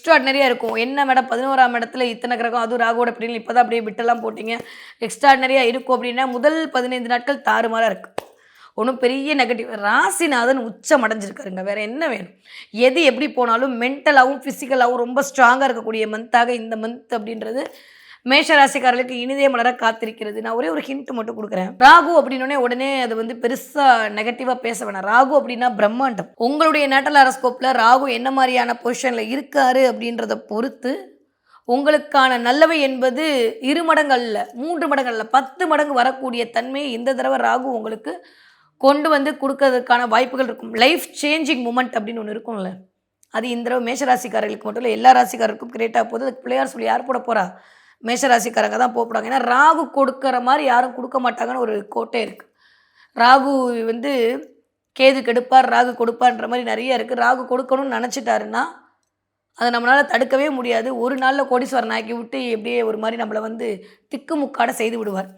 எக்ஸ்ட்ராடினரியா இருக்கும். என்ன மேடம் 11ஆம் இடத்துல இத்தன கிரகம், அதுவும் ராகுவோட பீரியட்ல இப்ப தான் அப்படியே பிட்டெல்லாம் போட்டீங்க. எக்ஸ்ட்ராடினரியா இருக்கும் அப்படின்னா, முதல் 15 நாட்கள் தாறுமாறா இருக்கு. ஒண்ணும் பெரிய நெகட்டிவ் ராசிநாதன் உச்சம் அடைஞ்சிருக்காருங்க. வேற என்ன வேணும்? எது எப்படி போனாலும் மென்டலாவும், பிசிக்கலாவும் ரொம்ப ஸ்ட்ராங்கா இருக்கக்கூடிய மந்த்தாக இந்த மந்த் அப்படின்றது மேஷ ராசிக்காரர்களுக்கு இனிதே மலர காத்திருக்கிறது. நான் ஒரே ஒரு ஹிண்ட் மட்டும் குடுக்குறேன். ராகு அப்படின்னோனே உடனே அது வந்து பெருசா நெகட்டிவா பேச வேணாம். ராகு அப்படின்னா பிரம்மாண்டம். உங்களுடைய நேட்டல் ஹாரோஸ்கோப்ல ராகு என்ன மாரியான பொசிஷன்ல இருக்காரு அப்படின்றத பொறுத்து, உங்களுக்கான நல்லவை என்பது 2 மடங்கு அல்ல, 3 மடங்கு அல்ல, 10 மடங்கு வரக்கூடிய தன்மையை இந்த தடவ ராகு உங்களுக்கு கொண்டு வந்து குடுக்கறதுக்கான வாய்ப்புகள் இருக்கும். லைஃப் சேஞ்சிங் மொமெண்ட் அப்படின்னு ஒண்ணு இருக்கும்ல. அது இந்த தடவ மேஷ ராசிக்காரர்களுக்கு மட்டும் இல்ல, எல்லா ராசிக்காரருக்கும் கிரியேட்டா போகுது. அதுக்கு பிள்ளையார் சொல்லி யார் போட போறா? மேஷ ராசிக்காரங்க தான் போறாங்க. ஏன்னா ராகு கொடுக்கிற மாரி யாரும் குடுக்க மாட்டாங்கன்னு ஒரு கோட்டே இருக்கு. ராகு வந்து கேது கெடுப்பார், ராகு கொடுப்பார்ன்ற மாரி நெறைய இருக்கு. ராகு கொடுக்கணும்னு நெனச்சுட்டாருன்னா, அத நம்மளால தடுக்கவே முடியாது. ஒரு நாள்ல கோடீஸ்வரன் ஆக்கி விட்டு, எப்படியே ஒரு மாரி நம்மள வந்து திக்குமுக்காட செய்து விடுவார்.